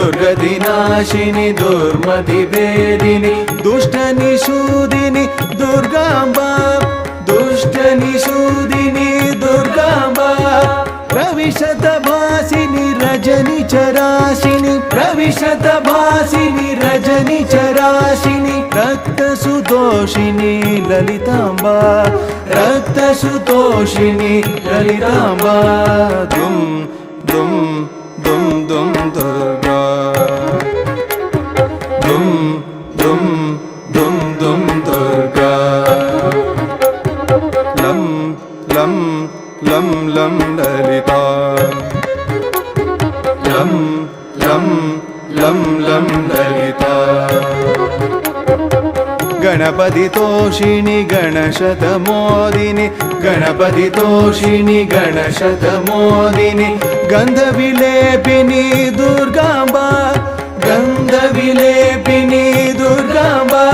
दुर्गतिनाशिनि दुर्मतिभेदिनि दुष्टनिषूदिनि दुर्गाम्बा दुष्टनिषूदिनि दुर्गाम्बा प्रविशतभासिनि रजनिचराशिनि प्रविशतभासिनि रजनिचराशिनि रक्तसुतोषिनि ललिताम्बा रक्तसुतोषिनि ललिताम्बा दुम दुम दुम दुम दुर्गा दुम दुम दुम दुम दुर्गा लं लं लं लं ललिता लं लं लं लं ललिता गणपति तोषिणि गणशतमोदिनि गणपति तोषिणि गणशतमोदिनि गन्धविलेपिनि दुर्गाम्बा गन्धविलेपिनि दुर्गाम्बा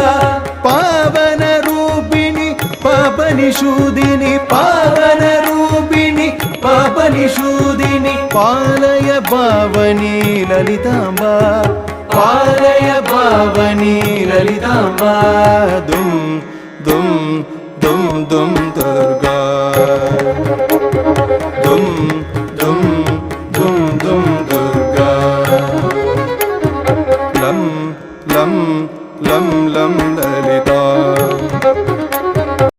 पावनरूपिणि पापनिषूदिनि पावनरूपिणि पापनिषूदिनि पालय पावनि ललिताम्बा पालय पावनि ललिताम्बा दुम दुम दुम दुम दुर्गा